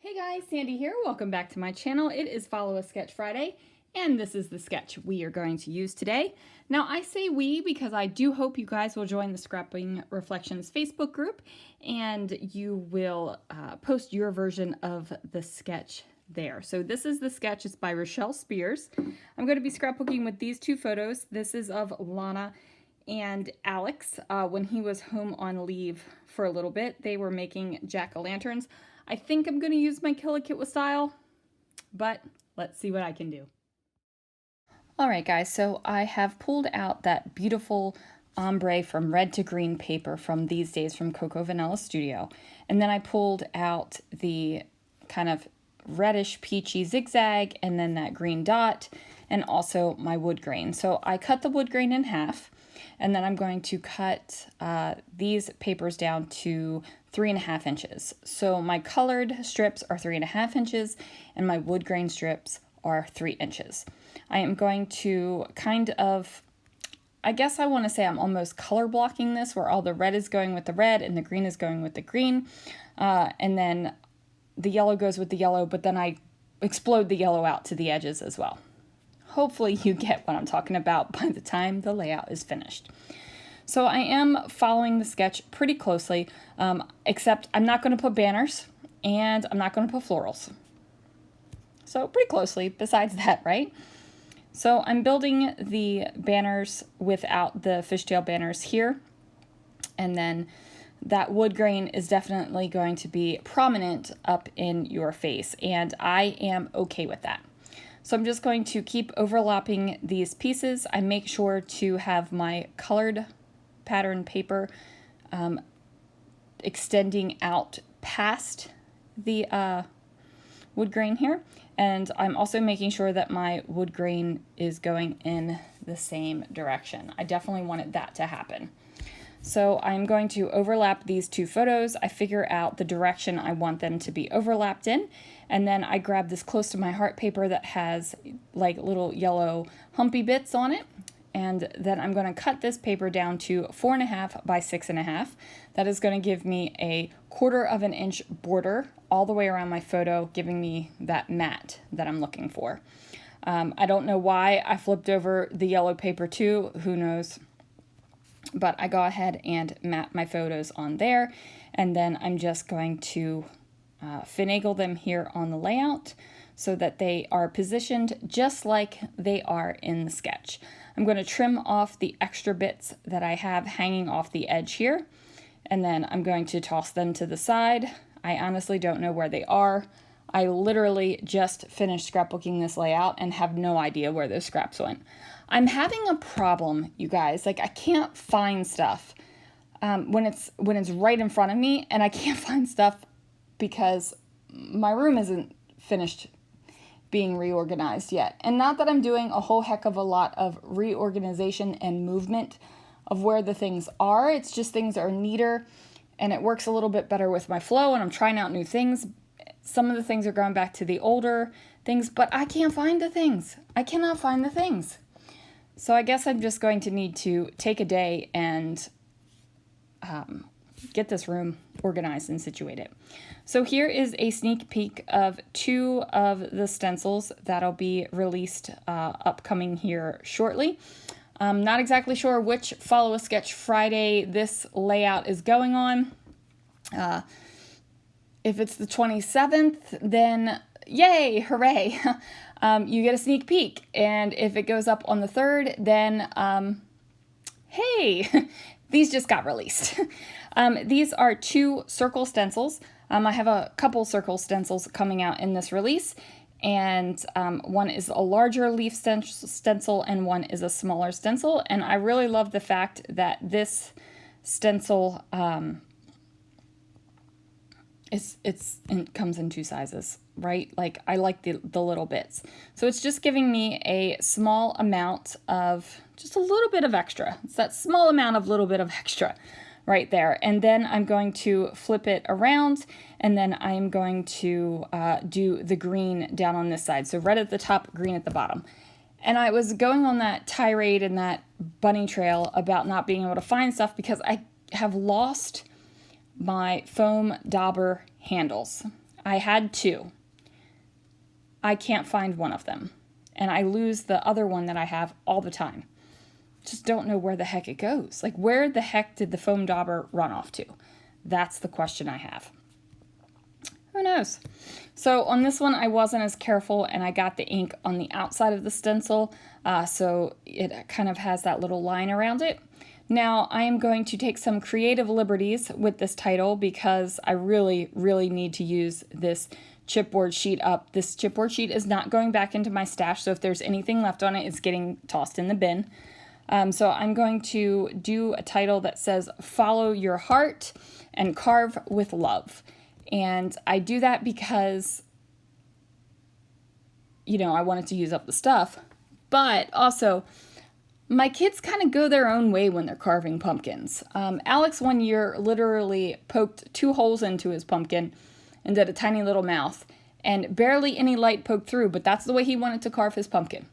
Hey guys, Sandy here. Welcome back to my channel. It is Follow a Sketch Friday, and this is the sketch we are going to use today. Now, I say we because I do hope you guys will join the Scrapping Reflections Facebook group, and you will post your version of the sketch there. So this is the sketch. It's by Rochelle Spears. I'm going to be scrapbooking with these two photos. This is of Lana and Alex when he was home on leave for a little bit. They were making jack-o'-lanterns. I think I'm going to use my Kill a Kit with Style, but let's see what I can do. Alright guys, so I have pulled out that beautiful ombre from red to green paper from These Days from Cocoa Vanilla Studio. And then I pulled out the kind of reddish peachy zigzag and then that green dot and also my wood grain. So I cut the wood grain in half. And then I'm going to cut these papers down to 3.5 inches. So my colored strips are 3.5 inches and my wood grain strips are 3 inches. I am going to kind of, I guess I want to say I'm almost color blocking this, where all the red is going with the red and the green is going with the green. And then the yellow goes with the yellow, but then I explode the yellow out to the edges as well. Hopefully you get what I'm talking about by the time the layout is finished. So I am following the sketch pretty closely, except I'm not going to put banners and I'm not going to put florals. So pretty closely besides that, right? So I'm building the banners without the fishtail banners here. And then that wood grain is definitely going to be prominent up in your face. And I am okay with that. So I'm just going to keep overlapping these pieces. I make sure to have my colored pattern paper extending out past the wood grain here. And I'm also making sure that my wood grain is going in the same direction. I definitely wanted that to happen. So I'm going to overlap these two photos. I figure out the direction I want them to be overlapped in. And then I grab this close to my heart paper that has like little yellow humpy bits on it. And then I'm going to cut this paper down to 4.5 by 6.5. That is going to give me a 1/4 inch border all the way around my photo, giving me that matte that I'm looking for. I don't know why I flipped over the yellow paper too, who knows? But I go ahead and map my photos on there, and then I'm just going to finagle them here on the layout so that they are positioned just like they are in the sketch. I'm going to trim off the extra bits that I have hanging off the edge here, and then I'm going to toss them to the side. I honestly don't know where they are. I literally just finished scrapbooking this layout and have no idea where those scraps went. I'm having a problem, you guys. Like, I can't find stuff when it's right in front of me, and I can't find stuff because my room isn't finished being reorganized yet. And not that I'm doing a whole heck of a lot of reorganization and movement of where the things are. It's just things are neater and it works a little bit better with my flow, and I'm trying out new things. Some of the things are going back to the older things, but I can't find the things. I cannot find the things. So I guess I'm just going to need to take a day and get this room organized and situated. So here is a sneak peek of 2 of the stencils that'll be released upcoming here shortly. I'm not exactly sure which Follow a Sketch Friday this layout is going on. If it's the 27th, then yay, hooray, you get a sneak peek. And if it goes up on the 3rd, then hey, these just got released. These are 2 circle stencils. I have a couple circle stencils coming out in this release, and one is a larger leaf stencil and one is a smaller stencil. And I really love the fact that this stencil it comes in 2 sizes, right? Like, I like the little bits. So it's just giving me a small amount of, just a little bit of extra. It's that small amount of little bit of extra right there. And then I'm going to flip it around, and then I'm going to do the green down on this side. So red at the top, green at the bottom. And I was going on that tirade and that bunny trail about not being able to find stuff because I have lost my foam dauber handles. I had two. I can't find one of them. And I lose the other one that I have all the time. Just don't know where the heck it goes. Like, where the heck did the foam dauber run off to? That's the question I have. Who knows? So on this one, I wasn't as careful, and I got the ink on the outside of the stencil, so it kind of has that little line around it. Now, I am going to take some creative liberties with this title because I really, really need to use this chipboard sheet up. This chipboard sheet is not going back into my stash, so if there's anything left on it, it's getting tossed in the bin. So I'm going to do a title that says, Follow Your Heart and Carve with Love. And I do that because, you know, I wanted to use up the stuff, but also my kids kind of go their own way when they're carving pumpkins. Alex one year literally poked 2 holes into his pumpkin and did a tiny little mouth, and barely any light poked through, but that's the way he wanted to carve his pumpkin.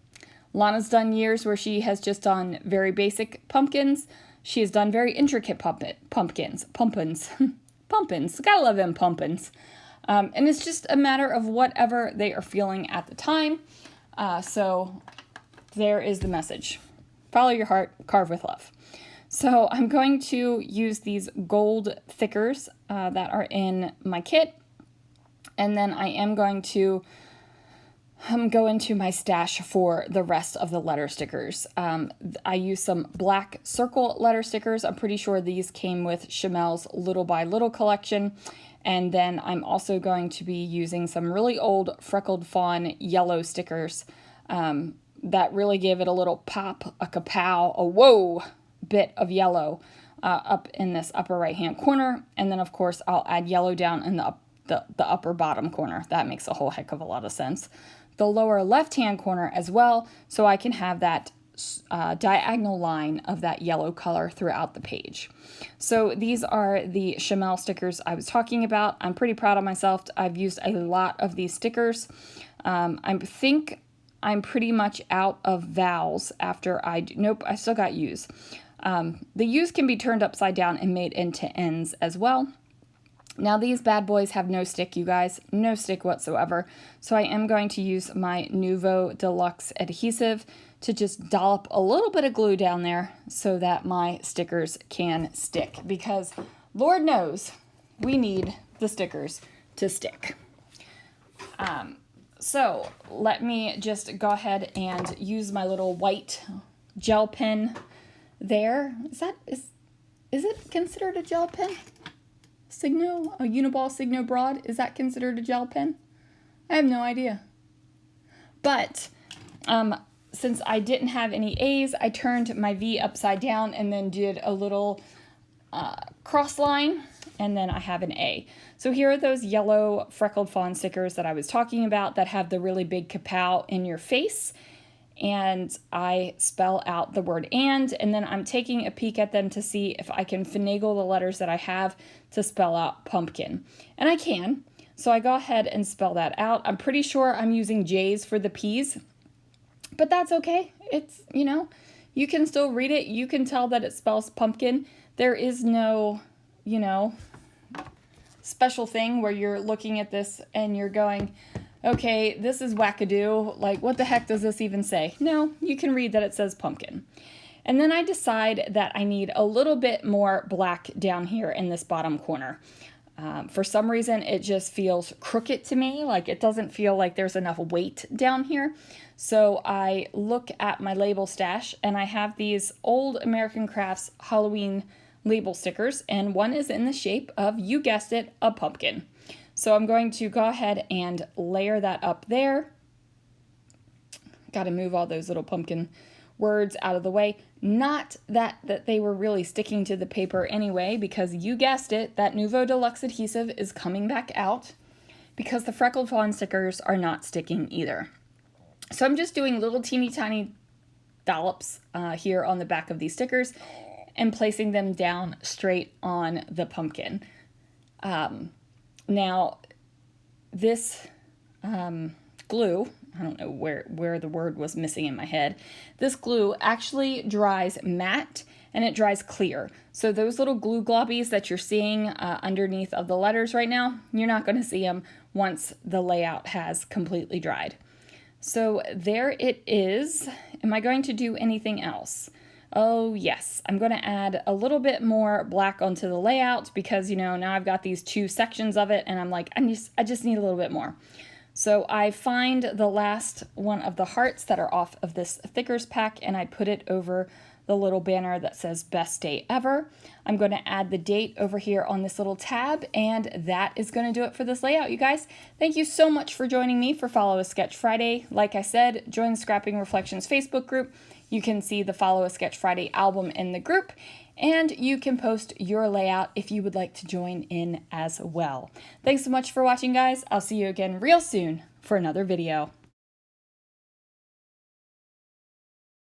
Lana's done years where she has just done very basic pumpkins. She has done very intricate pumpkins. Gotta love them pumpkins. And it's just a matter of whatever they are feeling at the time. So there is the message. Follow your heart, carve with love. So I'm going to use these gold thickers that are in my kit. And then I am going to go into my stash for the rest of the letter stickers. I use some black circle letter stickers. I'm pretty sure these came with Chamel's Little by Little collection. And then I'm also going to be using some really old Freckled Fawn yellow stickers that really give it a little pop, a kapow, a whoa bit of yellow up in this upper right hand corner. And then of course I'll add yellow down in the upper bottom corner. That makes a whole heck of a lot of sense. The lower left hand corner as well, so I can have that diagonal line of that yellow color throughout the page. So these are the Chamel stickers I was talking about. I'm pretty proud of myself. I've used a lot of these stickers. I think I'm pretty much out of vowels after nope, I still got U's. The U's can be turned upside down and made into N's as well. Now these bad boys have no stick, you guys, no stick whatsoever. So I am going to use my Nuvo Deluxe adhesive to just dollop a little bit of glue down there so that my stickers can stick, because Lord knows we need the stickers to stick. So let me just go ahead and use my little white gel pen there. Is it considered a gel pen? Signo, a Uniball Signo Broad, is that considered a gel pen? I have no idea. But since I didn't have any A's, I turned my V upside down and then did a little cross line, and then I have an A. So here are those yellow Freckled Fawn stickers that I was talking about that have the really big kapow in your face. And I spell out the word and then I'm taking a peek at them to see if I can finagle the letters that I have to spell out pumpkin. And I can. So I go ahead and spell that out. I'm pretty sure I'm using J's for the P's, but that's okay. It's, you know, you can still read it. You can tell that it spells pumpkin. There is no, you know, special thing where you're looking at this and you're going, okay, this is wackadoo. Like, what the heck does this even say? No, you can read that it says pumpkin. And then I decide that I need a little bit more black down here in this bottom corner. For some reason, it just feels crooked to me. Like, it doesn't feel like there's enough weight down here. So I look at my label stash, and I have these old American Crafts Halloween label stickers, and one is in the shape of, you guessed it, a pumpkin. So I'm going to go ahead and layer that up there. Got to move all those little pumpkin words out of the way. Not that they were really sticking to the paper anyway, because you guessed it, that Nuvo Deluxe adhesive is coming back out, because the Freckled Fawn stickers are not sticking either. So I'm just doing little teeny tiny dollops here on the back of these stickers and placing them down straight on the pumpkin. Now, this glue, I don't know where the word was missing in my head, this glue actually dries matte and it dries clear. So those little glue globbies that you're seeing underneath of the letters right now, you're not going to see them once the layout has completely dried. So there it is. Am I going to do anything else? Oh yes, I'm going to add a little bit more black onto the layout because, you know, now I've got these two sections of it and I'm like, I just need a little bit more. So I find the last one of the hearts that are off of this thickers pack and I put it over the little banner that says best day ever. I'm going to add the date over here on this little tab, and that is going to do it for this layout, you guys. Thank you so much for joining me for Follow a Sketch Friday. Like I said, join the Scrapping Reflections Facebook group. You can see the Follow a Sketch Friday album in the group, and you can post your layout if you would like to join in as well. Thanks so much for watching, guys. I'll see you again real soon for another video.